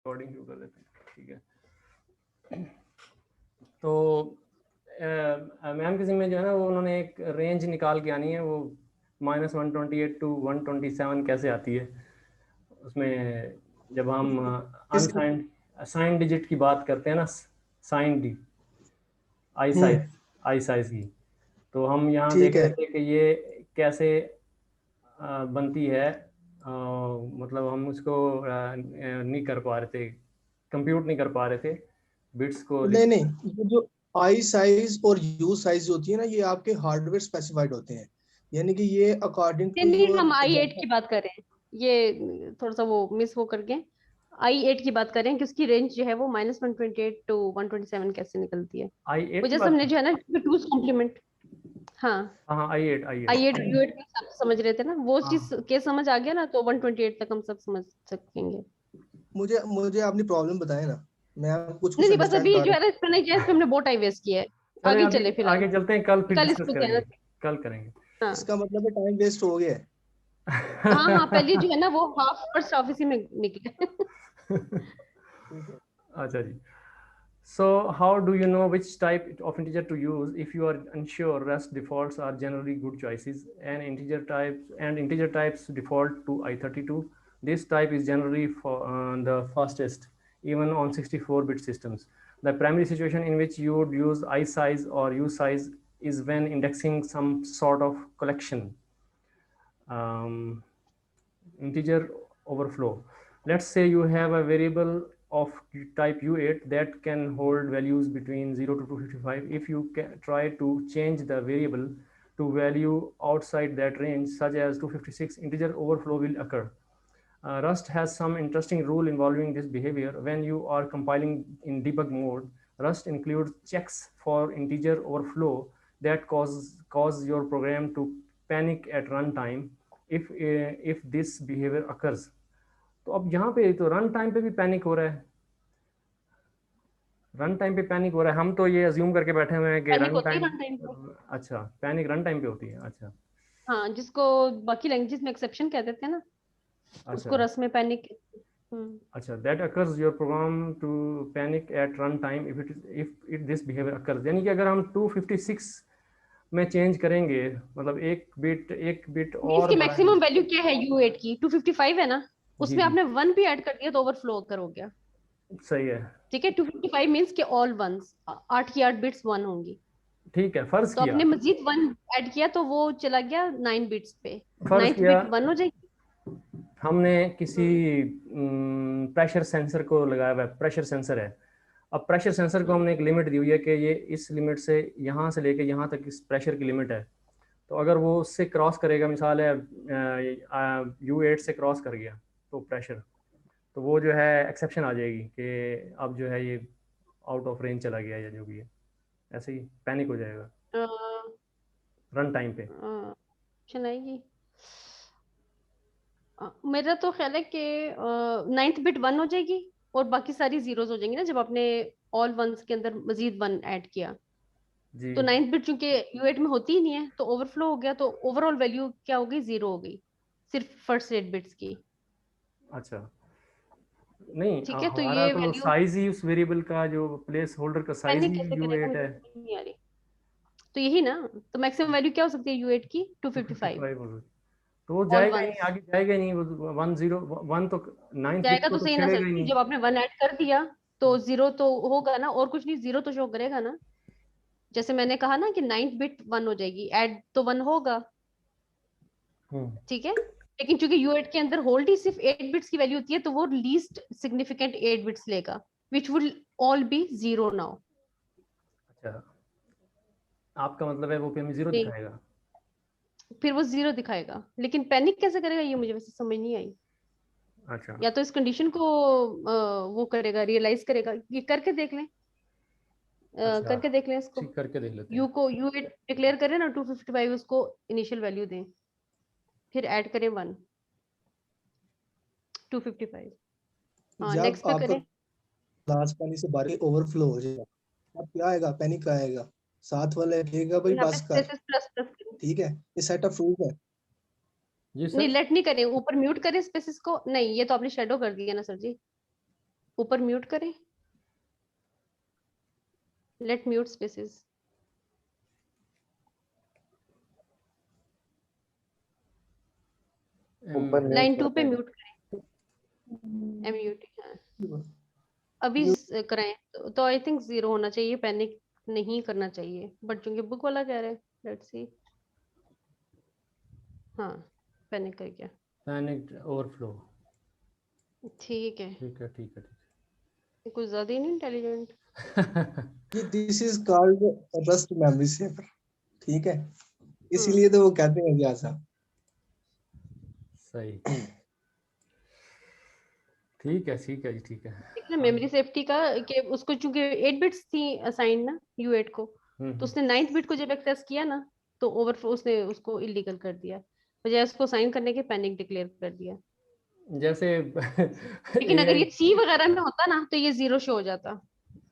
Recording शुरू कर देते हैं, ठीक है। तो मैम के जिम्मे जो है ना वो उन्होंने एक रेंज निकाल के आनी है, वो -128 टू 127 कैसे आती है उसमें, जब हम अनसाइंड साइन डिजिट की बात करते हैं ना, साइन डी आई साइज की, तो हम यहाँ देख ठीक रहे है। थे कि ये कैसे बनती है। मतलब हम उसको नहीं कर पा रहे थे, कंप्यूट नहीं कर पा रहे थे बिट्स को नहीं नहीं, ये जो आई साइज और यू साइज होती है ना, ये आपके हार्डवेयर स्पेसिफाइड होते हैं, यानी कि ये अकॉर्डिंग टू नहीं, योर हम i8 की बात कर रहे हैं, ये थोड़ा सा वो मिस हो करके i8 की बात कर रहे हैं कि उसकी रेंज जो है वो -128 टू 127 कैसे निकलती है। वो i8 की जैसे बात। हमने जो है ना टूज कॉम्प्लीमेंट, हाँ हाँ i8 i8 u8 का सब समझ रहे थे ना, वो हाँ चीज के समझ आ गया ना, तो 128 तक हम सब समझ सकेंगे। मुझे मुझे आपने प्रॉब्लम बताया ना, मैं कुछ नहीं कुछ नहीं, बस अंडरस्टैंड अभी कर जो रहा है ना इस पे नहीं किया, इस पे हमने बहुत टाइम वेस्ट किया है। चलें आगे अभी चले फिलहाल, आगे चलते हैं, कल फिर कल डिस्कस इसको क्या करेंगे, है। कल करेंगे। हूँ। हाँ इसका मतलब है टाइम वेस्ट हो गया है। हाँ हाँ, पहले जो है ना वो हाफ फर्स्ट ऑफिस ही में निकले। ठीक है। अच्छा जी। So how do you know which type of integer to use if you are unsure? Rest defaults are generally good choices, and integer types default to i32. This type is generally for the fastest, even on 64-bit systems. The primary situation in which you would use I size or U size is when indexing some sort of collection. Um, Integer overflow. Let's say you have a variable of type U8 that can hold values between 0 to 255. If you try to change the variable to value outside that range, such as 256, integer overflow will occur. Rust has some interesting rule involving this behavior. When you are compiling in debug mode, Rust includes checks for integer overflow that cause your program to panic at runtime if this behavior occurs. तो अब यहाँ पे तो run time पे भी panic हो रहा है, रन टाइम पे पैनिक हो रहा है। हम तो ये अज्यूम करके बैठे हुए हैं कि पैनिक रन होती है टाइम, रन टाइम पे। अच्छा पैनिक रन टाइम पे होती है, अच्छा हाँ, जिसको बाकी लैंग्वेजेस में एक्सेप्शन कह देते हैं ना, उसको अच्छा रस में पैनिक। अच्छा, that occurs your program to panic at run time if this behavior occurs। यानी कि अगर हम 256 में चेंज करेंगे, मतलब एक बिट और इसकी बढ़ाएंगे। मैक्सिमम वैल्यू क्या है U8 की? 255 है ना, जी उसमें जी आपने 1 भी ऐड कर दिया तो ओवरफ्लो कर हो गया। सही है, ठीक है, 255 मींस के ऑल वंस, 8 की 8 बिट्स 1 होंगी। ठीक है, फर्ज तो किया आपने मजीद 1 ऐड किया तो वो चला गया 9 बिट्स पे, फर्ज 9th किया बिट 1 हो जाएगी। हमने किसी प्रेशर सेंसर को लगाया हुआ है, प्रेशर सेंसर है। अब प्रेशर सेंसर को हमने एक लिमिट दी हुई है कि ये इस लिमिट से यहाँ से लेके यहाँ तक इस प्रेशर की लिमिट है। तो अगर वो उससे क्रॉस करेगा, मिसाल है U8 से क्रॉस कर गया तो प्रेशर, तो वो जो है एक्सेप्शन आ जाएगी कि अब जो है ये आउट ऑफ रेंज चला गया या जो भी है, ऐसे ही पैनिक हो जाएगा रन टाइम पे। ऑप्शन आएगी। मेरा तो ख्याल है कि 9th बिट 1 हो जाएगी और बाकी सारी जीरोज हो जाएंगी ना, जब आपने ऑल वंस के अंदर मजीद 1 ऐड किया। जी तो 9th बिट चूंकि U8 में होती ही नहीं है तो ओवरफ्लो हो गया, तो ओवरऑल वैल्यू क्या हो गई? 0 हो गई, सिर्फ फर्स्ट 8 बिट्स की। अच्छा, नहीं ठीक है, तो हमारा ये तो वैल्यू साइज ही उस वेरिएबल का जो प्लेस होल्डर का साइज मैंने ही कैसे करेगा, U8 मुझे है। समझ नहीं आ रही। तो यही ना, तो मैक्सिमम वैल्यू क्या हो सकती है U8 की? 255 255 होगा तो वो ऑल जाएगा ही नहीं, वंस। आगे जाएगा ही नहीं, वो 101 तो नाइन्थ बिट जाएगा को तो तो सही ना सर छेड़ेगा ही जी, नहीं। जब आपने 1 ऐड कर दिया तो 0 तो होगा ना, और कुछ नहीं, 0 तो शो करेगा ना। जैसे मैंने कहा ना कि 9th बिट 1 हो जाएगी, ऐड तो 1 होगा। हम्म, ठीक है, लेकिन चूंकि U8 के अंदर होल्ड ही सिर्फ 8 बिट्स की वैल्यू होती है, तो वो लीस्ट सिग्निफिकेंट 8 बिट्स लेगा, which would all B 0 now. अच्छा आपका मतलब है वो फिर हमें जीरो नहीं, दिखाएगा। फिर वो 0 दिखाएगा, लेकिन पैनिक कैसे करेगा ये मुझे वैसे समझ नहीं आई। अच्छा या तो इस कंडीशन को वो करेगा, रियलाइज करेगा, ये करके देख लें, अच्छा करके देख लें इसको। ठीक, करके देख लेते यू हैं। को U8 डिक्लेयर करें ना, 255 उसको इनिशियल वैल्यू दें, फिर ऐड करें 1, 255। हाँ, जब नेक्स्ट पे आपका करें। ग्लास पानी से बाहर ओवरफ्लो हो जाएगा, अब क्या आएगा? पैनिक आएगा। साथ वाले कहेगा भाई यहाँ पे बस कर। स्पेसिस प्लस प्लस करें। ठीक है, ये सेट ऑफ रूल है। जी नहीं, सर, लेट नहीं करें, ऊपर म्यूट करें स्पेसिस को। नहीं, ये तो आपने शेडो कर दिया ना सर जी, ऊपर म्यूट करें, लेट म्यूट स्पेसेस। लाइन 2 पे म्यूट करें, म्यूट। अभी कराएं तो आई थिंक 0 होना चाहिए, पैनिक नहीं करना चाहिए, बट चूंकि बुक वाला कह रहे हैं, लेट्स सी। हाँ, पैनिक कर गया, पैनिक ओवरफ्लो। ठीक है, ठीक है ठीक है ठीक कुछ ज्यादा ही नहीं इंटेलिजेंट। है। ये this is called Rust memory saver, ठीक है, इसीलिए तो वो कहते हैं जैसा। सही, ठीक है ठीक है जी, ठीक है। देखना मेमोरी सेफ्टी का कि उसको चूंकि 8 बिट्स थी असाइन ना U8 को, तो उसने 9th बिट को जब एक्सेस किया ना, तो ओवरफ्लो उसने उसको इलीगल कर दिया, बजाय उसको साइन करने के पैनिक डिक्लेयर कर दिया। जैसे लेकिन अगर ये C वगैरह में होता ना तो ये 0 शो हो जाता।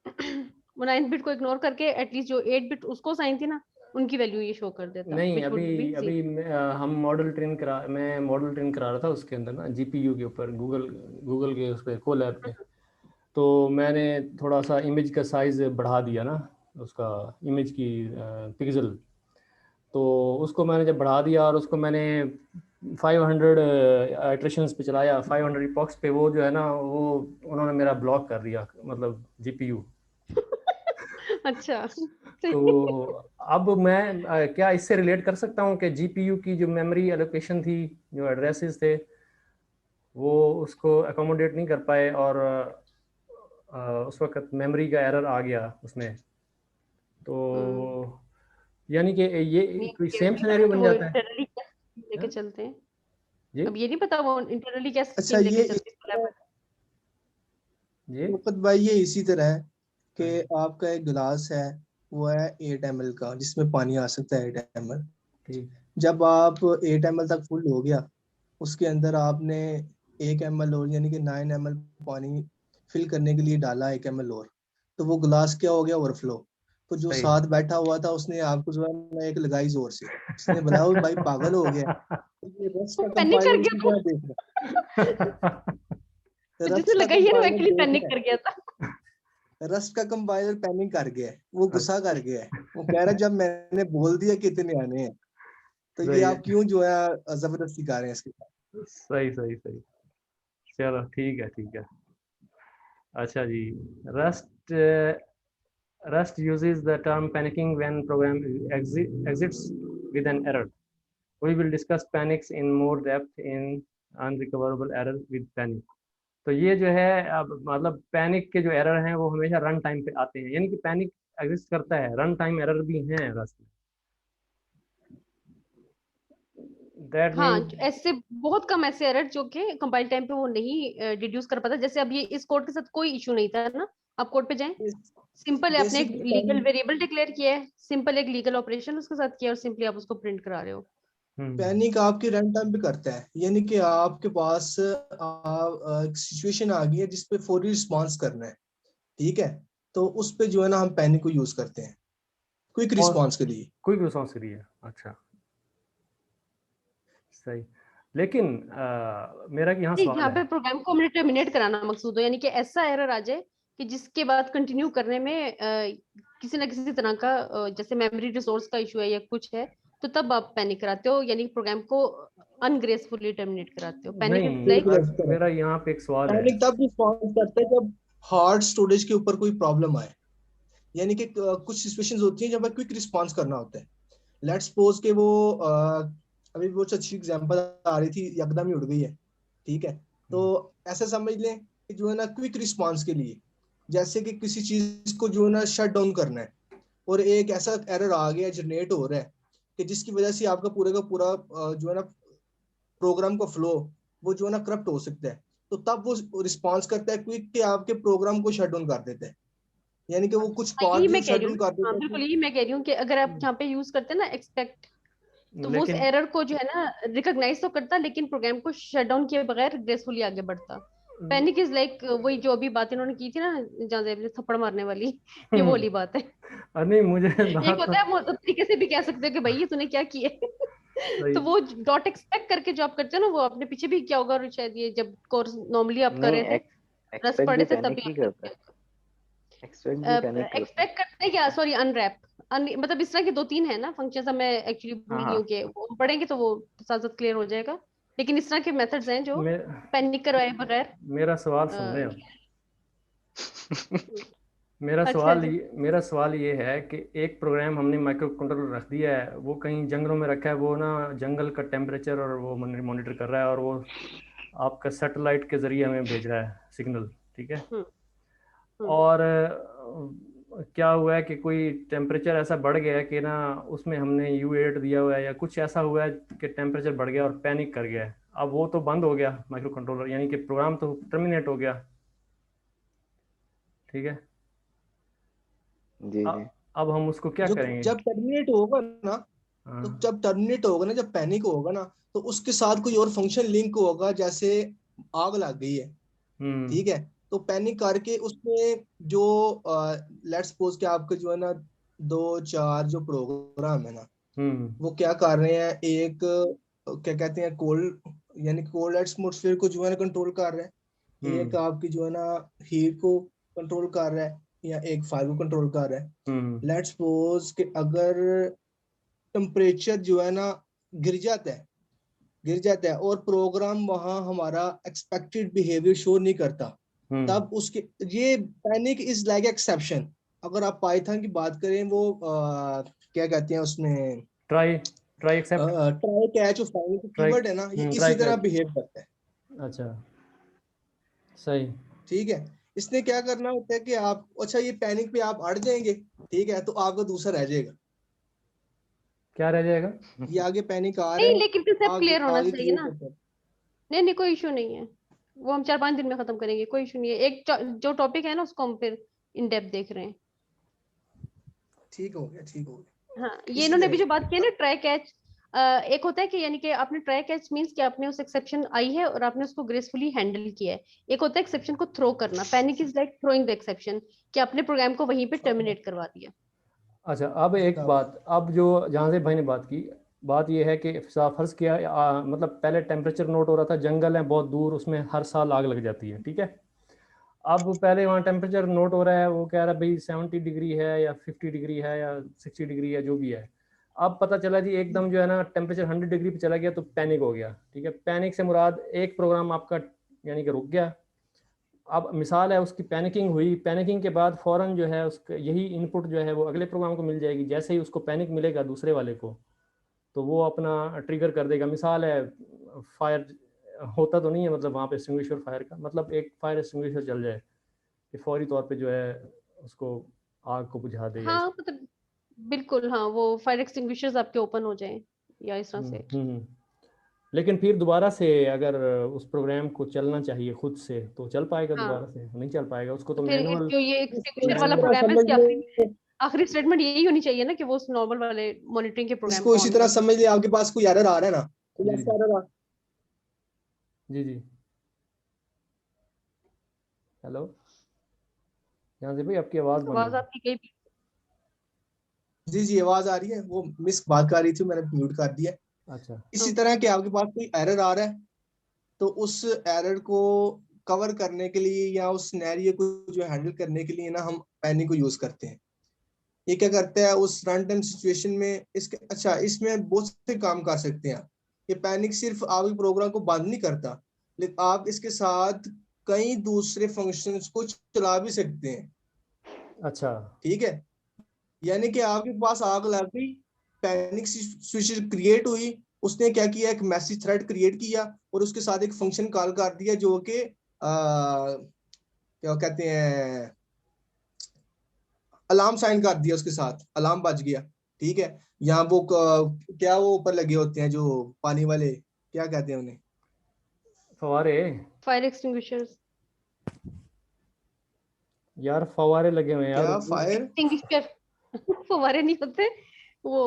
वो 9th बिट को इग्नोर करके एटलीस्ट जो 8 बिट उसको साइन थी ना, उनकी वैल्यू ये शो कर देता। नहीं, which would be अभी हम मॉडल ट्रेन करा मैं मॉडल ट्रेन करा रहा था उसके अंदर ना, जीपीयू के ऊपर, गूगल के उस पर कोलैब पे। तो मैंने थोड़ा सा इमेज का साइज़ बढ़ा दिया ना, उसका इमेज की पिक्सल। तो उसको मैंने जब बढ़ा दिया और उसको मैंने 500 इटरेशंस पे चलाया, 500 इपॉक्स पे, वो जो है ना, वो उन्होंने मेरा ब्लॉक कर दिया, मतलब जीपीयू। अच्छा। तो अब मैं क्या इससे रिलेट कर सकता हूँ कि जीपीयू की जो मेमोरी एलोकेशन थी, जो एड्रेसेस थे, वो उसको अकोमोडेट नहीं कर पाए, और उस वक्त मेमोरी का एरर आ गया उसमें। तो यानी कि ये कोई सेम सिनेरियो बन वो जाता है। इंटरनली लेके हाँ? चलते हैं। जी अब ये नहीं पता वो इंटरनली क्या अच्छा, स्कीम लेके ये चलते हैं। जी मुकद भाई ये इसी तरह है कि आपका एक गिलास है, वो है 8 ml का, जिसमें पानी आ सकता है 8 ml। ठीक। जब आप 8 ml तक फुल हो गया, उसके अंदर आपने 1 ml और यानी कि 9 ml पानी फिल करने के लिए डाला, 1 ml और, तो वो गिलास क्या हो गया, ओवरफ्लो। तो जो सही। साथ बैठा हुआ था उसने आपको जो है ना एक लगाई जोर से, उसने बोला वो भाई पागल हो गया, तो ये रस्ट का पैनिक कर कंपाइलर उसकी गया तरह देख रहा है, तो जिसने रस्ट का लगाई है ना वो कंपाइलर एक्चुअली देख पैनिक रहा कर गया था। है, रस्ट का कंपाइलर पैनिक कर गया है, वो गुस्सा कर गया है, वो कह रहा है जब मैंने बोल दिया कि इतने आने हैं, तो ये सही आप क्यों जो है जबरदस्ती कर रहे हैं इसके साथ। सही सही सही। चलो ठीक है ठीक है। अच्छा जी, rust Rust uses the term panicking when program exits with an error. We will discuss panics in more depth in unrecoverable error with panic. तो ये जो है, अब मतलब पैनिक के जो एरर हैं वो हमेशा रन टाइम पे आते हैं, यानी कि पैनिक एग्जिस्ट करता है, रन टाइम एरर भी हैं रस्ट में। दैट हाँ, मीन ऐसे बहुत कम ऐसे एरर जो कि कंपाइल टाइम पे वो नहीं डिड्यूस कर पाता। जैसे अब ये इस कोड के साथ कोई इशू नहीं था ना, आप कोड पे जाएं, सिंपल है, आपने एक लीगल बेसिकली वेरिएबल डिक्लेयर किया है, सिंपल एक लीगल ऑपरेशन उसके साथ किया और सिंपली आप उसको प्रिंट करा रहे हो। पैनिक आपके रन टाइम पे करता है, यानी कि आपके पास सिचुएशन आ गई है जिस पे फौरी रिस्पांस करना है, ठीक है, तो उस पे जो है ना हम पैनिक को यूज करते हैं क्विक रिस्पांस के लिए। क्विक रिस्पॉन्स के लिए। अच्छा, सही। लेकिन मेरा यहाँ सवाल यहाँ है। पे प्रोग्राम को हमने टर्मिनेट कराना मकसूद हो, यानी कि ऐसा एरर आ जाए कि जिसके बाद कंटिन्यू करने में किसी ना किसी तरह का जैसे मेमोरी रिसोर्स का इशू है या कुछ है, तो तब आप पैनिक कराते हो, यानी प्रोग्राम को अनग्रेसफुली टर्मिनेट कराते हो। पैनिक इज नहीं, लाइक मेरा यहाँ पे एक सवाल है। पैनिक तब रिस्पांस करता है जब हार्ड स्टोरेज के ऊपर कोई प्रॉब्लम आए, यानी कि कुछ सिचुएशंस होती हैं जब क्विक रिस्पांस करना होता है। लेट्स सपोज के वो अभी बहुत अच्छी एग्जांपल आ रही थी, यकदम ही उड़ गई है, ठीक है, तो ऐसा समझ लें कि जो है ना क्विक रिस्पांस के लिए, जैसे कि किसी चीज को जो है ना शट डाउन करना है और एक ऐसा एरर आ गया, जनरेट हो रहा है कि जिसकी वजह से आपका पूरे का पूरा जो है ना प्रोग्राम का फ्लो वो जो है ना करप्ट हो सकता है, तो तब वो रिस्पांस करता है क्विक कि आपके प्रोग्राम को शट डाउन कर देता है, यानी कि वो कुछ कॉल यही भी मैं कह शट रही डाउन हूँ। कर हाँ देता है बिल्कुल, यही मैं कह रही हूँ कि अगर आप यहाँ पे यूज करते हैं ना एक्सपेक्ट, तो वो उस लेकिन एरर को जो है ना रिकॉग्नाइज तो करता, लेकिन प्रोग्राम को शट डाउन किए बगैर ग्रेसफुली आगे बढ़ता। पैनिक इज लाइक वही जो अभी बात इन्होंने की थी ना, जहाँ से थप्पड़ मारने वाली, ये वो वाली बात है। नहीं, मुझे एक बात तो होता है आप उस तरीके से भी कह सकते हो कि भाई ये तूने क्या किया है। सही। तो वो डॉट एक्सपेक्ट करके जो आप करते हो ना, वो आपने पीछे भी किया होगा, और शायद ये जब कोर्स नॉर्मली आप कर रहे नहीं, थे रस एक्सपेक्ट पढ़े भी थे पैनिक तभी ही करता है, एक्सपेक्ट भी पैनिक करता है। एक्सपेक्ट करते क्या, सॉरी, अनरैप, मतलब इस तरह के 2-3 है ना फंक्शंस, मैं एक्चुअली भूल गई हाँ हूँ कि वो पढ़ेंगे तो वो साथ साथ क्लियर हो जाएगा। लेकिन इस तरह के मेथड्स हैं जो मे, पैनिक करवाए बगैर मेरा सवाल सुन रहे अ, हो? मेरा अच्छा सवाल जी। मेरा सवाल ये है कि एक प्रोग्राम हमने माइक्रो कंट्रोलर रख दिया है, वो कहीं जंगलों में रखा है, वो ना जंगल का टेम्परेचर और वो मॉनिटर कर रहा है, और वो आपका सैटेलाइट के ज़रिए हमें भेज रहा है सिग्नल, ठीक है। हम्म हम्म और क्या हुआ है कि कोई टेम्परेचर ऐसा बढ़ गया है कि ना उसमें हमने U8 दिया हुआ है या कुछ ऐसा हुआ है कि टेम्परेचर बढ़ गया और पैनिक कर गया है। अब वो तो बंद हो गया माइक्रो कंट्रोलर, यानी कि प्रोग्राम तो टर्मिनेट हो गया, ठीक है। जी जी। अब हम उसको क्या जो करेंगे? जब टर्मिनेट होगा ना, तो हाँ। जब टर्मिनेट होगा ना, जब पैनिक होगा ना, तो उसके साथ कोई और फंक्शन लिंक होगा, जैसे आग लग गई है, हम्म ठीक है। तो पैनिक करके उसमें जो लेट्स सपोज कि आपके जो है ना 2-4 जो प्रोग्राम है ना, हम्म वो क्या कर रहे हैं, एक क्या कहते हैं कोल्ड, यानी कोल्ड एटमोसफेयर को जो है ना कंट्रोल कर रहे हैं, एक हम्म आपकी जो है ना हीट को कंट्रोल कर रहा है, या एक फायर को कंट्रोल कर रहा है। हम्म लेट्स सपोज कि अगर टेम्परेचर जो है ना गिर जाता है, और प्रोग्राम वहां हमारा एक्सपेक्टेड बिहेवियर शो नहीं करता, हम्म तब उसके ये पैनिक इज लाइक एक्सेप्शन। अगर आप पाइथन की बात करें, वो क्या कहते हैं उसमें, try try except try catch और फाइंड ट्राई कीवर्ड है ना, ये ट्राई इसी तरह कैच। बिहेव करता है, अच्छा, सही। ठीक है। इसने क्या करना होता है कि आप, अच्छा ये पैनिक पे आप अड़ जाएंगे, ठीक है, तो आपका दूसरा रह जाएगा, क्या रह जाएगा? ये आगे पैनिक आ रहा नहीं, है, लेकिन कंसेप्ट आगे क्लियर होना आगे चाहिए क्लियर ना। करता है। नहीं नहीं, कोई इशू नहीं है, वो हम 4-5 दिन में खत्म करेंगे, कोई इशू नहीं है। जो टॉपिक है ना उसको हम फिर इन डेप्थ देख रहे हैं। ठीक हो गया, ठीक हो गया। हाँ, ये इसी इन्होंने तरह अभी जो से बात की है ना ट्राई कैच, एक होता है कि यानी कि आपने ट्राई कैच मींस कि आपने उस एक्सेप्शन आई है और आपने उसको ग्रेसफुली हैंडल किया है। एक होता है एक्सेप्शन को थ्रो करना, panic is like throwing the exception, कि आपने प्रोग्राम को वहीं पे टर्मिनेट करवा दिया। अच्छा, अब एक बताओ। बात, अब जो जहाँ से भाई ने बात की, बात ये है कि फर्ज किया मतलब पहले टेम्परेचर नोट हो रहा था, जंगल है बहुत दूर, उसमें हर साल आग लग जाती है, ठीक है। अब पहले वहाँ टेम्परेचर नोट हो रहा है, वो कह रहा है भाई 70 डिग्री है या 50 डिग्री है या 60 डिग्री है, जो भी है। अब पता चला जी एकदम जो है ना टेम्परेचर 100 डिग्री पे चला गया, तो पैनिक हो गया, ठीक है। पैनिक से मुराद एक प्रोग्राम आपका यानी कि रुक गया। अब मिसाल है उसकी, पैनिकिंग हुई, पैनिकिंग के बाद फ़ौरन जो है उसका यही इनपुट जो है वो अगले प्रोग्राम को मिल जाएगी। जैसे ही उसको पैनिक मिलेगा दूसरे वाले को, तो वो अपना ट्रिगर कर देगा। मिसाल है फायर, होता तो नहीं है मतलब वहाँ पे एक्सटिंग्विशर फायर का, मतलब एक फायर एक्सटिंग्विशर चल जाए कि फौरी तौर पे जो है उसको आग को बुझा दे या इस। हाँ मतलब बिल्कुल, हाँ, वो फायर एक्सटिंग्विशर्स आपके ओपन हो जाएं या इस तरह से। हम्म। लेकिन फिर दोबारा से अगर उस प्रोग्राम को चलना चाहिए खुद से, तो चल पाएगा? दोबारा हाँ, से नहीं चल पाएगा, उसको तो तो फिर मैनुअल। जो ये इसको एक्सटिंग्विशर इसी वाला तरह प्रोग्राम है समझ इसकी लो, आखिरी स्टेटमेंट यही होनी चाहिए ना कि वो उस नॉर्मल वाले मॉनिटरिंग के प्रोग्राम इसको को इसी ऑन तरह कर। समझ लिया, आपके पास कोई एरर आ रहा है ना, कोई जी ऐसा जी एरर आ, जी जी। हेलो, यहाँ से भाई आपकी आवाज़ बंद हो आवाज गई। आपकी कहीं। जी जी आवाज आ रही है, वो मिस बात कर रही थी, मैंने म्यूट कर दिया। अच्छा। इसी ओके। तरह के आपके पास कोई एरर आ रहा है, तो उस एरर को कवर करने के लिए या उस सिनेरियो को जो हैंडल करने के लिए ना हम पैनिक को यूज करते हैं। ये क्या करता है उस रन टाइम सिचुएशन में, इसके अच्छा इसमें बहुत से काम कर सकते हैं। ये पैनिक सिर्फ आपके प्रोग्राम को बंद नहीं करता, लेकिन आप इसके साथ कई दूसरे फंक्शंस को चला भी सकते हैं, अच्छा। ठीक है। यानी कि आपके पास आग लग गई, पैनिक सिचुएशन क्रिएट हुई, उसने क्या किया, एक मैसेज थ्रेड क्रिएट किया और उसके साथ एक फंक्शन कॉल कर दिया, जो कि क्या कहते हैं, अलार्म साइन कर दिया, उसके साथ अलार्म बज गया, ठीक है। यहाँ वो क्या वो ऊपर लगे होते हैं जो पानी वाले, क्या कहते हैं उन्हें, फवारे। फायर एक्सटिंग्विशर्स, यार फवारे लगे हुए हैं यार क्या उस। फायर, एक्सटिंग्विशर फव्वारे नहीं होते वो,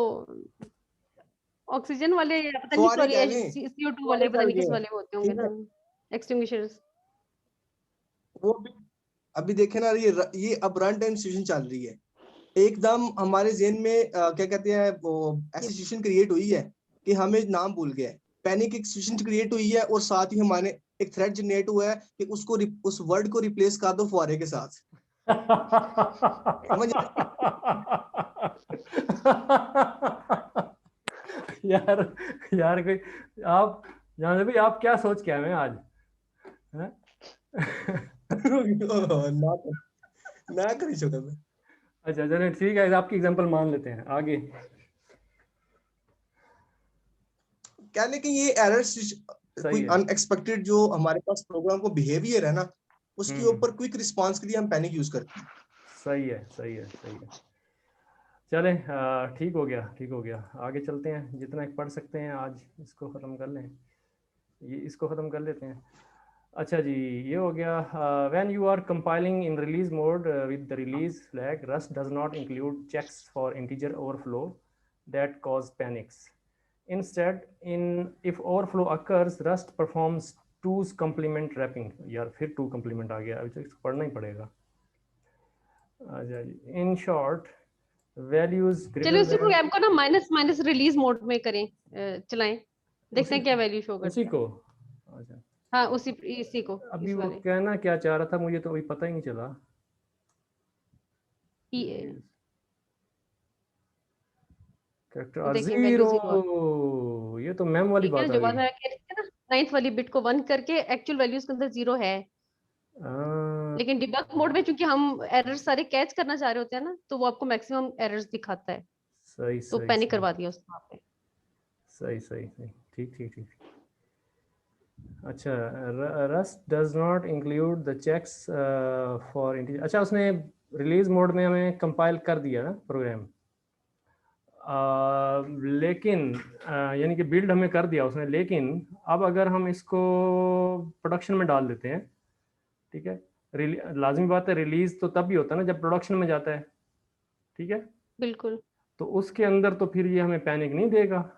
ऑक्सीजन वाले या पता नहीं फुहारे सॉरी कह लें, CO2 फुहारे वाले, पता चल नहीं गए किस हैं, वाले होते होंगे ठीक ना है। एक्सटिंग्विशर्स। वो अभी देखे ना, ये अब रन टाइम सिचुएशन चल रही है, एकदम हमारे जेन में क्या कहते हैं वो ऐसी सिचुएशन क्रिएट हुई है कि हमें नाम भूल गया, पैनिक एक सिचुएशन क्रिएट हुई है, और साथ ही हमारे एक थ्रेड जनरेट हुआ है कि उसको उस वर्ड को रिप्लेस कर दो फुहारे के साथ। समझ आए? यार यार कोई आप जान भाई आप क्या सोच के आए हैं आज हैं? ना ना करी छोटा मैं। अच्छा चलिए ठीक है आपकी एग्जांपल मान लेते हैं आगे। कहने कि ये एरर्स सही कोई है। अनएक्सपेक्टेड जो हमारे पास प्रोग्राम को बिहेवियर है ना, उसके ऊपर क्विक रिस्पांस के लिए हम पैनिक यूज करते हैं। सही है सही है सही है। चलें ठीक हो गया ठीक हो गया, आगे चलते हैं, जितना पढ़ सकते हैं आज इसको ख़त्म कर लें, ये इसको ख़त्म कर लेते हैं। अच्छा जी ये हो गया। When you are compiling in release mode with the release flag Rust does not include checks for integer overflow that cause panics. Instead in if overflow occurs Rust performs two's complement wrapping. यार फिर to complement आ गया, अभी तो इसको पढ़ना ही पड़ेगा। अच्छा जी in short values चलिए ग्रेटर उसी देन प्रोग्राम को ना माइनस माइनस रिलीज मोड में करें, चलाएं, देखते हैं क्या वैल्यू शो उसी करता है। को। अच्छा हाँ उसी इसी को, अभी इस वो वाले कहना क्या चाह रहा था मुझे तो अभी पता ही नहीं चला। ये कैरेक्टर देखें वैल्यू जीरो, जीरो, ये तो मैम वाली ठीक है बात ना, आ जो बात गई। है कि ना 9th वाली बिट को 1 करके एक्चुअल वैल्यूज के अंदर 0 है, लेकिन डिबग मोड में चूंकि हम एरर्स सारे कैच करना चाह रहे होते हैं ना, तो वो आपको मैक्सिमम एरर्स दिखाता है, सही तो सही पैनिक सही करवा दिया उसको आपने। सही सही सही ठीक ठीक ठीक। अच्छा Rust does not include the checks for integer. अच्छा उसने रिलीज मोड में हमें कंपाइल कर दिया ना प्रोग्राम, लेकिन यानी कि बिल्ड हमें कर दिया उसने, लेकिन अब अगर हम इसको प्रोडक्शन में डाल देते हैं, ठीक है, लाजमी बात है रिलीज तो तब भी होता है ना जब प्रोडक्शन में जाता है, ठीक है, बिल्कुल तो उसके अंदर तो फिर ये हमें पैनिक नहीं देगा,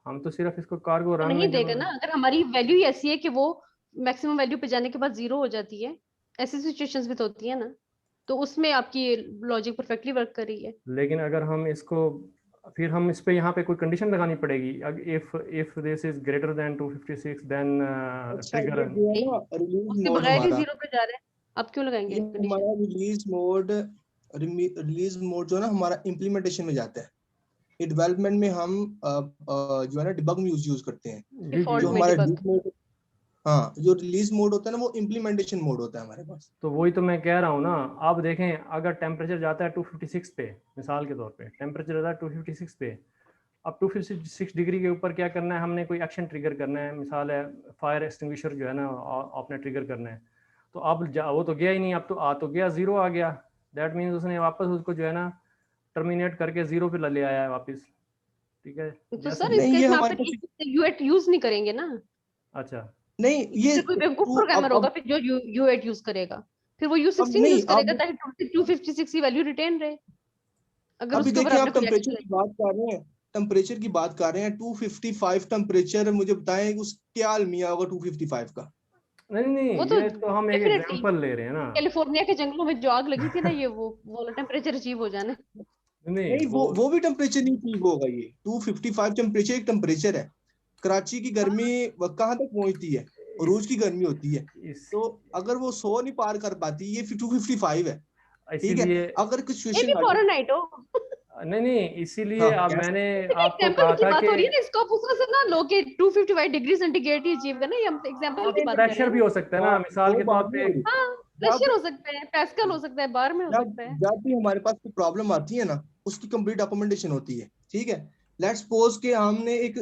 हम तो सिर्फ इसको कार्गो तो रन नहीं में जब देगा ना, अगर हमारी वैल्यू ही ऐसी है कि वो मैक्सिमम वैल्यू पे जाने के बाद 0 हो जाती है, ऐसी सिचुएशंस भी तो होती है ना, तो उसमें आपकी लॉजिक परफेक्टली वर्क कर रही है। लेकिन अगर हम इसको फिर हम इस पे यहाँ पे कोई कंडीशन लगानी पड़ेगी, if this is greater than 256 then अच्छा ट्रिगर। ये जो है नहीं, ना रिलीज उसके मोड बगैर ही हमारा, 0 पे जा रहे हैं, आप क्यों लगाएंगे ये कंडीशन? हमारा रिलीज मोड जो है ना हमारा इम्प्लीमेंटेशन में जाता है। ये डेवलपमेंट में हम जो है ना डिबग में यूज करते हैं। जी जी डिफॉल्ट जो जी। में हमारा डिबग। रिलीज मोड, हाँ जो रिलीज मोड होता है ना वो इम्प्लीमेंटेशन मोड होता है हमारे पास। तो वही तो मैं कह रहा हूँ ना, आप देखें अगर टेम्परेचर जाता है 256 पे, मिसाल के तौर पे टेम्परेचर जाता है 256 पे, अब 256 डिग्री के ऊपर क्या करना है, हमने कोई एक्शन ट्रिगर करना है, मिसाल है फायर एक्सटिंग्विशर जो है ना आपने ट्रिगर करना है, तो अब वो तो गया ही नहीं, अब तो आ तो गया, जीरो आ गया, दैट मीन्स उसने वापस उसको जो है ना टर्मिनेट करके जीरो पे ले आया है वापस, ठीक है, तो जैसे सर ही। इस नहीं केस ये में आप हमारे फिर पास, यूएट यूज नहीं करेंगे ना, अच्छा नहीं ये फिर कोई बेवकूफ टू प्रोग्रामर होगा अब फिर जो यूएट यूज करेगा, फिर वो अब U16 नहीं यूज करेगा अब ताकि 256 की वैल्यू रिटेन रहे, अगर अभी उसके ऊपर देखिए आपने आप कोई एक्शन टेम्परेचर की लिया। बात कर रहे हैं, टेम्परेचर की बात कर रहे हैं 255 टेम्परेचर, मुझे बताएं उस क्या अलमिया होगा 255 का। नहीं नहीं वो तो ये तो हम एक डेफिनेटली एग्जांपल ले रहे हैं ना। कैलिफोर्निया के जंगलों में जो आग लगी थी ना, ये वो वाला टेम्परेचर अचीव हो जाना है। नहीं नहीं वो वो भी टेम्परेचर नहीं ठीक होगा, ये 255 टेम्परेचर एक टेम्परेचर है। कराची की गर्मी कहाँ तक पहुंचती है, इस रोज की गर्मी होती है, इस तो अगर वो 100 नहीं पार कर पाती, ये 255 है। ठीक है, इसीलिए अगर कुछ ये भी सिचुएशन आती, फॉरेनहाइट हो। नहीं नहीं इसीलिए हाँ अब कह मैंने सकते आपको एग्जांपल कहा की था बात कि हो रही है ना, इसको आप उसमें से ना लो के 255 डिग्री सेंटीग्रेड ही अचीव करना, ये हम एग्जांपल अब की बात कर रहे प्रेशर हैं भी ना। हो सकता है हाँ ना, मिसाल वो के तौर बात नहीं पे। हो रही। हाँ जब प्रेशर हो सकता है, पैस्कल हो सकता है, बार में हो जब सकता है। जब भी हमारे पास कोई प्रॉब्लम आती है ना, उसकी कंप्लीट डॉक्यूमेंटेशन होती है। ठीक है, लेट्स सपोज के हमने एक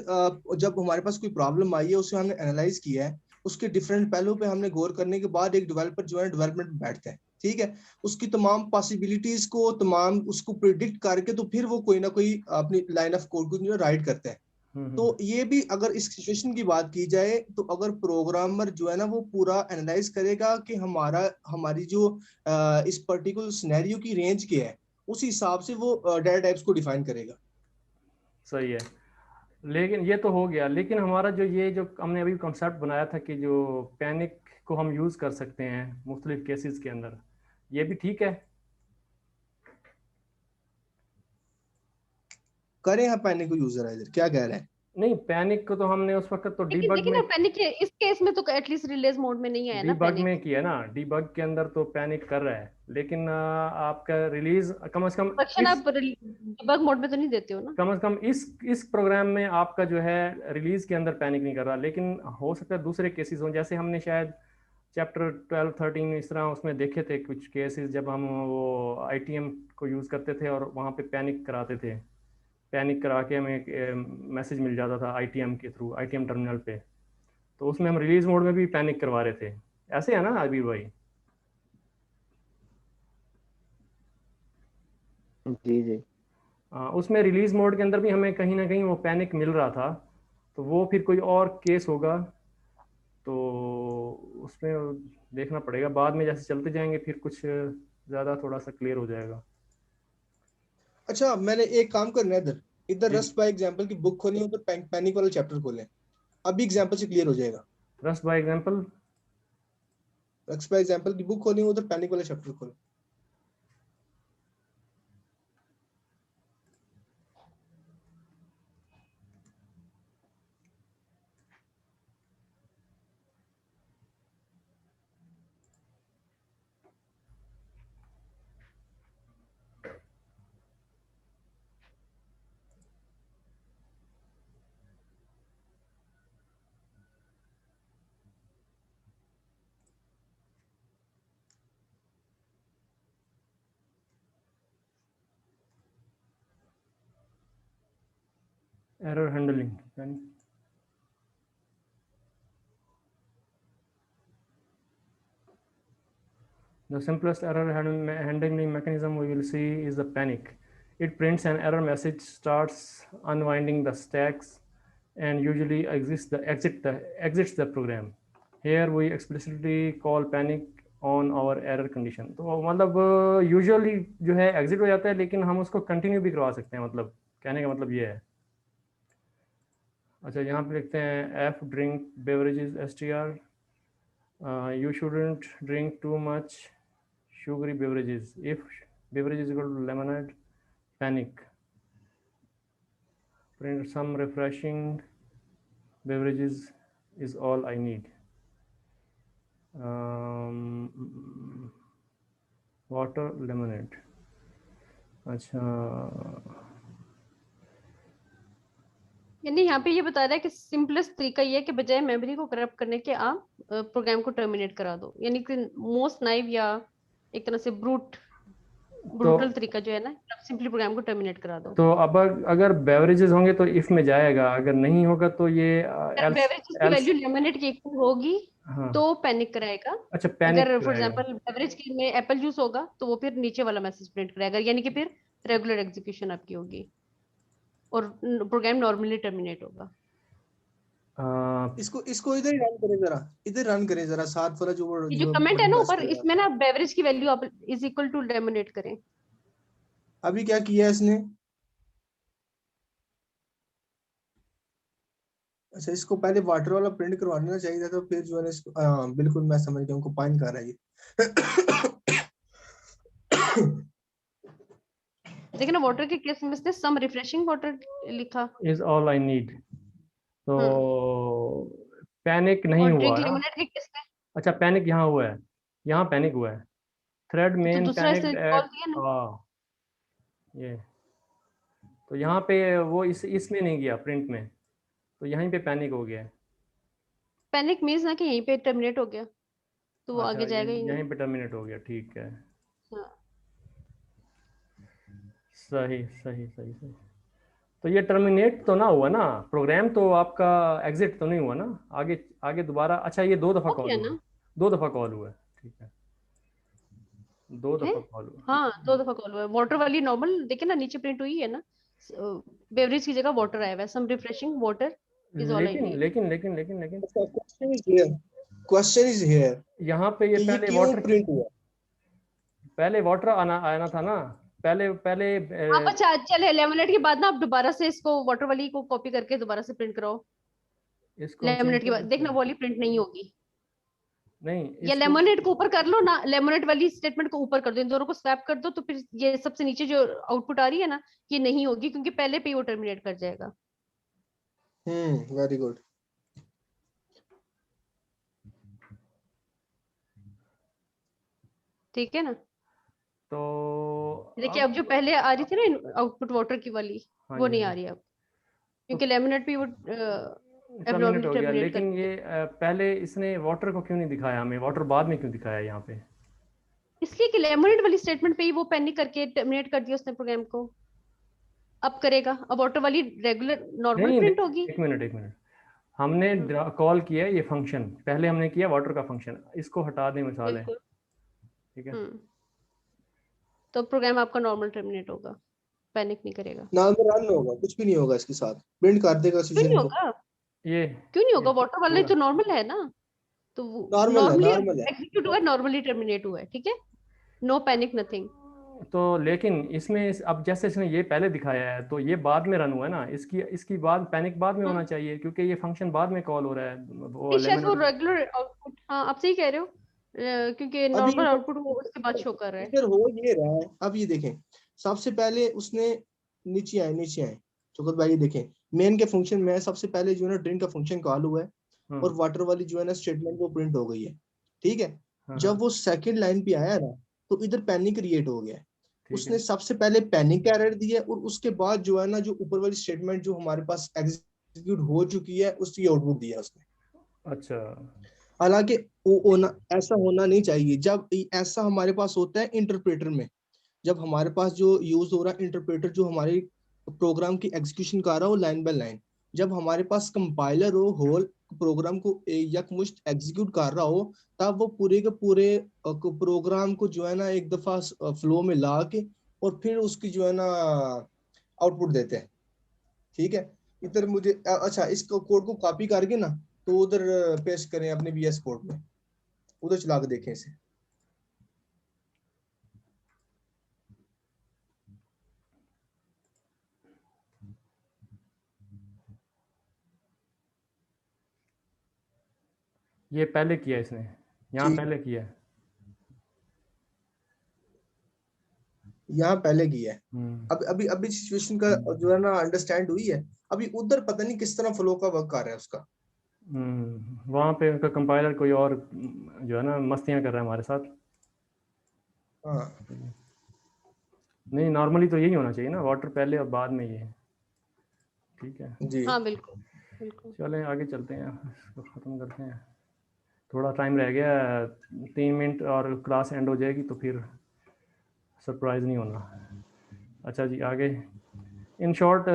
जब हमारे पास कोई प्रॉब्लम आई है, उसे हमने एनालाइज किया है, उसके डिफरेंट पहलू पे हमने गौर करने के बाद एक डेवलपर जो है डेवलपमेंट में बैठता है। ठीक है, उसकी तमाम पॉसिबिलिटीज को तमाम उसको प्रिडिक्ट करके तो फिर वो कोई ना कोई अपनी लाइन ऑफ कोड को जो राइट करता है। तो हम्म। ये भी अगर इस सिचुएशन की बात की जाए, तो अगर प्रोग्रामर जो है ना वो पूरा एनालाइज करेगा कि हमारी जो इस पर्टिकुलर सिनेरियो की रेंज क्या है, उस हिसाब से वो डाटा टाइप्स को डिफाइन करेगा। सही है, लेकिन ये तो हो गया, लेकिन हमारा जो ये जो हमने अभी कॉन्सेप्ट बनाया था कि जो पैनिक को हम यूज़ कर सकते हैं मुख्तलिफ केसेस के अंदर, ये भी ठीक है। करें हम पैनिक को यूजर इधर क्या कह रहे हैं। नहीं, पैनिक को तो हमने उस वक्त तो लेकिन डीबग लेकिन में, ना पैनिक इस केस में तो एटलीस्ट रिलीज मोड में नहीं आया ना डीबग पैनिक। में किया ना, डीबग के अंदर तो पैनिक कर रहा है, लेकिन आपका रिलीज कम से कम इंस्ट्रक्शन इस, आप डिबग मोड में तो नहीं देते हो ना। कम से कम इस प्रोग्राम में आपका जो है रिलीज के अंदर पैनिक नहीं कर रहा, लेकिन हो सकता है दूसरे केसेस हों, जैसे हमने शायद चैप्टर 12 13 इस तरह उसमें देखे थे कुछ केसेस, जब हम वो आईटीएम को यूज़ करते थे और वहाँ पे पैनिक कराते थे, पैनिक करा के हमें एक मैसेज मिल जाता था आईटीएम के थ्रू, आईटीएम टर्मिनल पे, तो उसमें हम रिलीज मोड में भी पैनिक करवा रहे थे। ऐसे है ना आबिर भाई? जी जी। उसमें रिलीज मोड के अंदर भी हमें कहीं ना कहीं वो पैनिक मिल रहा था, तो वो फिर कोई और केस होगा, तो उसमें देखना पड़ेगा बाद में, जैसे चलते जाएंगे फिर कुछ ज़्यादा थोड़ा सा क्लियर हो जाएगा। अच्छा, मैंने एक काम करना है, इधर इधर जी, रस्ट बाय एग्जांपल की बुक खोली, उधर पैनिक वाला चैप्टर खोलें, अभी एग्जांपल से क्लियर हो जाएगा। Rust by example, rust by example की बुक खोली, उधर पैनिक वाला चैप्टर खोलें। एरर हैंडलिंग यानी the simplest error handling mechanism we will see is the panic. It prints an error message, starts unwinding the stacks, and usually exits the program. Here we explicitly call panic on our error condition. तो मतलब usually जो है exit हो जाता है, लेकिन हम उसको कंटिन्यू भी करवा सकते हैं, मतलब कहने का मतलब ये है। अच्छा, यहाँ पे लिखते हैं F drink beverages S T R, you shouldn't drink too much sugary beverages. If beverage is equal to lemonade, panic. Print some refreshing beverages is all I need. Water, lemonade. अच्छा, यानी यहाँ पे ये बता रहा है कि सिंपलेस्ट तरीका ये है कि बजाय मेमोरी को करप्ट करने के आप प्रोग्राम को टर्मिनेट करा दो, यानी कि मोस्ट नाइव या एक तरह से ब्रूटल तरीका जो है ना, सिंपली प्रोग्राम को टर्मिनेट करा दो। तो अब अगर बेवरेजेस होंगे तो इफ में जाएगा, अगर नहीं होगा तो ये अगर बेवरेजेस की वैल्यू लेमनेड की इक्वल होगी हाँ, तो पैनिक कराएगा। अच्छा पैनिक अगर फॉर कराएगा। एग्जांपल बेवरेज में एप्पल जूस होगा तो वो फिर नीचे वाला मैसेज प्रिंट कराएगा, यानी कि फिर रेगुलर एग्जीक्यूशन आपकी होगी और प्रोग्राम नॉर्मली टर्मिनेट होगा। इसको इसको इधर ही रन करें जरा, इधर रन करें जरा, साथ वाला ये जो कमेंट है ना ऊपर, इसमें ना बेवरेज की वैल्यू आप इज इक्वल टू लेमनेड करें। अभी क्या किया इसने? अच्छा, इसको पहले वाटर वाला प्रिंट करवाना चाहिए था, तो फिर जो है इसको, हाँ बिल्कुल मैं समझ गया, उनको पाइन कर रहा है ये। देखिए ना वाटर के केस में इसने सम रिफ्रेशिंग वाटर लिखा, इज ऑल आई नीड, तो पैनिक नहीं और हुआ ड्रिंक ना। लेमनेड के केस में अच्छा, पैनिक यहाँ हुआ है, यहाँ पैनिक हुआ है, थ्रेड तो मेन दूसरा इसने पैनिक्ड कॉल एट, दिया ना। ये तो यहाँ पे वो इसमें नहीं गया प्रिंट में, तो यहीं पे पैनिक हो गया। पैनिक मींस ना कि यहीं पे टर्मिनेट हो गया, तो वो अच्छा, आगे जाएगा ही नहीं। यहीं पे टर्मिनेट हो गया, ठीक है, हाँ। सही सही सही सही। तो ये टर्मिनेट तो ना हुआ ना, प्रोग्राम तो आपका एग्जिट तो नहीं हुआ ना, आगे आगे दोबारा। अच्छा, ये 2 दफा हो कॉल गया हुआ, ना। 2 दफा कॉल हुआ है, ठीक है, 2 है दफा कॉल हुआ। हाँ 2 दफा कॉल हुआ है। वाटर वाली नॉर्मल देखिए ना नीचे प्रिंट हुई है ना, बेवरेज की जगह वाटर आया हुआ है, some refreshing water is all I लेकिन नीड। लेकिन लेकिन लेकिन लेकिन क्वेश्चन इज हियर यहाँ पे ये कि ये पहले क्यों वाटर, प्रिंट हुआ? पहले वाटर आना था ना, पहले पहले आप अच्छा चले लेमनेड के बाद ना आप दोबारा से इसको वाटर वाली को कॉपी करके दोबारा से प्रिंट कराओ। इसको हम चेंज लेमनेड के कर बाद सकते देखना हैं। वो वाली प्रिंट नहीं होगी, नहीं, या इसको लेमनेड को ऊपर कर लो ना, लेमनेड वाली स्टेटमेंट को ऊपर कर दो, इन दोनों को स्वैप कर दो, तो फिर ये सबसे नीचे जो आउटपुट आ रही है ना, ये नहीं होगी क्योंकि पहले पे वो टर्मिनेट कर जाएगा। Very good. ठीक है ना। तो देखिए अब जो पहले आ रही थी ना आउटपुट वाटर की वाली, हाँ वो जी, हाँ नहीं आ जी, रही अब, तो क्योंकि लेमिनेट भी वो टर्मिनेट एब्नॉर्मली हो गया, टर्मिनेट कर लेकिन ये पहले इसने वाटर को क्यों नहीं दिखाया हमें, वाटर बाद में क्यों दिखाया यहाँ पे? इसलिए कि लेमिनेट वाली स्टेटमेंट पे ही वो पैनिक करके टर्मिनेट कर दिया उसने प्रोग्राम को। अब करेगा, अब वाटर वाली रेगुलर नॉर्मल नहीं, प्रिंट होगी। एक मिनट, एक मिनट, हमने कॉल किया ये फंक्शन, पहले हमने किया वाटर का फंक्शन, इसको हटा दें मिसाल है, बिल्कुल। ठीक है। तो प्रोग्राम आपका नॉर्मल टर्मिनेट होगा, पैनिक नहीं करेगा। नाम में रन होगा, कुछ भी नहीं होगा इसके साथ, प्रिंट कर देगा क्यों नहीं सिचुएशन को। होगा? ये क्यों नहीं ये होगा? वाटर वाला हुआ, तो नॉर्मल है ना, तो नॉर्मल है, नॉर्मली नॉर्मल है। एग्जीक्यूट हुआ है, नॉर्मली टर्मिनेट हुआ है, ठीक है, नो पैनिक नथिंग। तो लेकिन इसमें अब जैसे इसने ये पहले दिखाया है तो ये बाद में रन हुआ है ना, इसकी इसकी बाद पैनिक बाद में होना चाहिए, क्योंकि ये फंक्शन बाद में कॉल हो रहा है, वो शायद वो लेमिनेट। रेगुलर आउटपुट, हाँ आप सही कह रहे हो, क्योंकि अभी नॉर्मल आउटपुट वो उसके बाद शो कर रहा है। इधर हो ये रहा है। अब ये देखें, सबसे पहले उसने नीचे आए, नीचे आए चौकत भाई, ये देखें मेन के फंक्शन में सबसे पहले जो है ना ड्रिंक का फंक्शन कॉल हुआ है, और वाटर वाली जो है ना स्टेटमेंट वो प्रिंट हो गई है, ठीक है। हाँ, जब वो सेकंड लाइन पे आया ना, तो इधर पैनिक क्रिएट हो गया है। ठीक उसने है, सबसे पहले पैनिक का एरर दिया, और उसके बाद जो है ना जो ऊपर वाली स्टेटमेंट जो हमारे पास एग्जीक्यूट हो चुकी है उसकी आउटपुट दिया उसने। अच्छा, हालांकि वो होना, ऐसा होना नहीं चाहिए। जब ऐसा हमारे पास होता है इंटरप्रेटर में, जब हमारे पास जो यूज हो रहा है इंटरप्रेटर, जो हमारे प्रोग्राम की एग्जीक्यूशन कर रहा हो लाइन बाय लाइन, जब हमारे पास कंपाइलर हो होल प्रोग्राम को यकमुश्त एग्जीक्यूट कर रहा हो, तब वो पूरे के पूरे प्रोग्राम को जो है ना एक दफा फ्लो में ला के और फिर उसकी जो है ना आउटपुट देते हैं, ठीक है। इधर मुझे अच्छा इसको कोड को कॉपी करके ना, तो उधर पेस्ट करें अपने VS कोड में, उधर चला के देखें इसे। ये पहले किया इसने, यहाँ ठीक, पहले किया है। यहाँ पहले किया है। हम्म, अब अभी अभी सिचुएशन का जो है ना अंडरस्टैंड हुई है। अभी उधर पता नहीं किस तरह फ्लो का वर्क कर रहा है उसका। वहाँ पे उनका कंपाइलर कोई और जो है ना मस्तियाँ कर रहा है हमारे साथ। हाँ नहीं, नॉर्मली तो यही होना चाहिए ना, वाटर पहले और बाद में ये, ठीक है। जी। हाँ बिल्कुल बिल्कुल। चलें आगे चलते हैं, इसको ख़त्म करते हैं, थोड़ा टाइम रह गया, 3 मिनट और क्लास एंड हो जाएगी, तो फिर सरप्राइज़ नहीं होना। अच्छा जी, आगे इन शॉर्ट,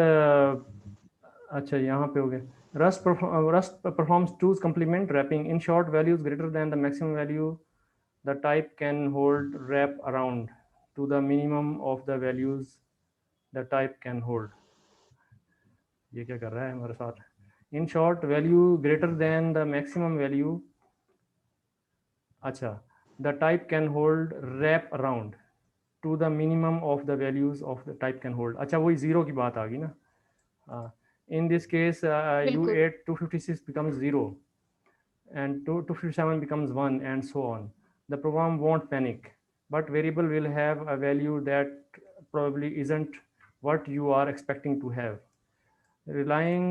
अच्छा यहाँ पे हो गए। Rust performs two's complement wrapping. In short, values greater than the maximum value the type can hold wrap around to the minimum of the values the type can hold. ये क्या कर रहा है हमारे साथ? In short, value greater than the maximum value, अच्छा, the type can hold wrap around to the minimum of the values of the type can hold. अच्छा, वही जीरो की बात आ गई ना। In this case, बिल्कुल U8 256 becomes 0 and 257 becomes 1 and so on. The program won't panic, but variable will have a value that probably isn't what you are expecting to have. Relying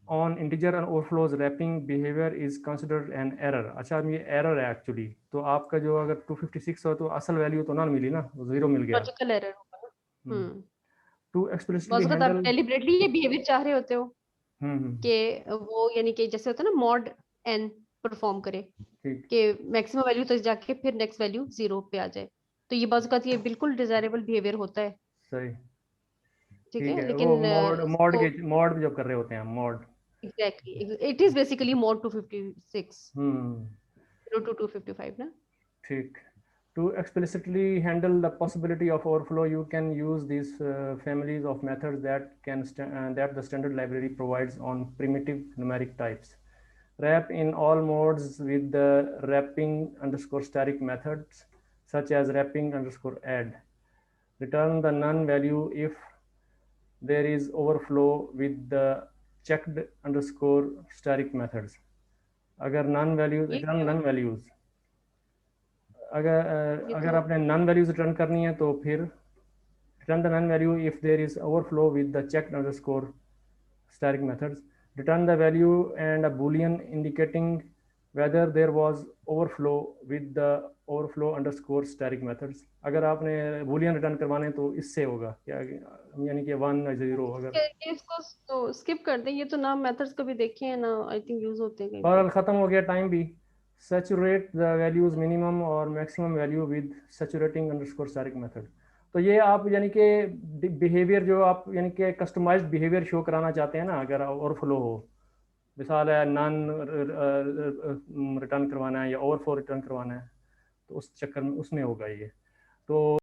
on integer and overflows wrapping behavior is considered an error. अच्छा, ये error है actually, तो आपका जो अगर 256 हो तो असल वैल्यू तो ना मिली ना, वो जीरो मिल गया। लॉजिकल एरर होगा ना। To explicitly बहुत वक्त आप handle, डेलिबरेटली ये बिहेवियर चाह रहे होते हो हम्म, कि वो, यानी कि जैसे होता है ना मॉड एन परफॉर्म करे ठीक, कि मैक्सिमम वैल्यू तक जाके फिर नेक्स्ट वैल्यू जीरो पे आ जाए, तो ये बात ये बिल्कुल डिजायरेबल बिहेवियर होता है, सही, ठीक ठीक है, है। वो लेकिन मॉड मॉड इसको के मॉड जब कर रहे होते हैं mod, exactly it is basically mode 256 hmm, 0 to 255 ना। ठीक। To explicitly handle the possibility of overflow, you can use these families of methods that the standard library provides on primitive numeric types. Wrap in all modes with the wrapping underscore static methods, such as wrapping underscore add. Return the none value if there is overflow with the checked underscore static methods. अगर none values, ये return क्या है? None values, अगर ये अगर तो आपने none values return करनी है तो फिर return the none value if there is overflow with the checked underscore static methods. return the value and a boolean indicating whether there was overflow with the overflow underscore static methods. अगर आपने boolean return करवाने हैं तो इससे होगा क्या, यानी कि 1 या 0 अगर ये इसको तो स्किप कर दें, ये तो ना मेथड्स कभी देखे हैं ना आई थिंक यूज होते हैं कहीं बहरहाल ख़त्म हो गया टाइम भी. Saturate the values minimum or maximum value with saturating underscore static method. तो ये आप यानी कि बिहेवियर जो आप यानी कि कस्टमाइज्ड बिहेवियर शो कराना चाहते हैं ना, अगर ओवरफ्लो हो, मिसाल है नन रिटर्न करवाना है या ओवरफ्लो रिटर्न करवाना है, तो उस चक्कर में उसमें होगा ये. तो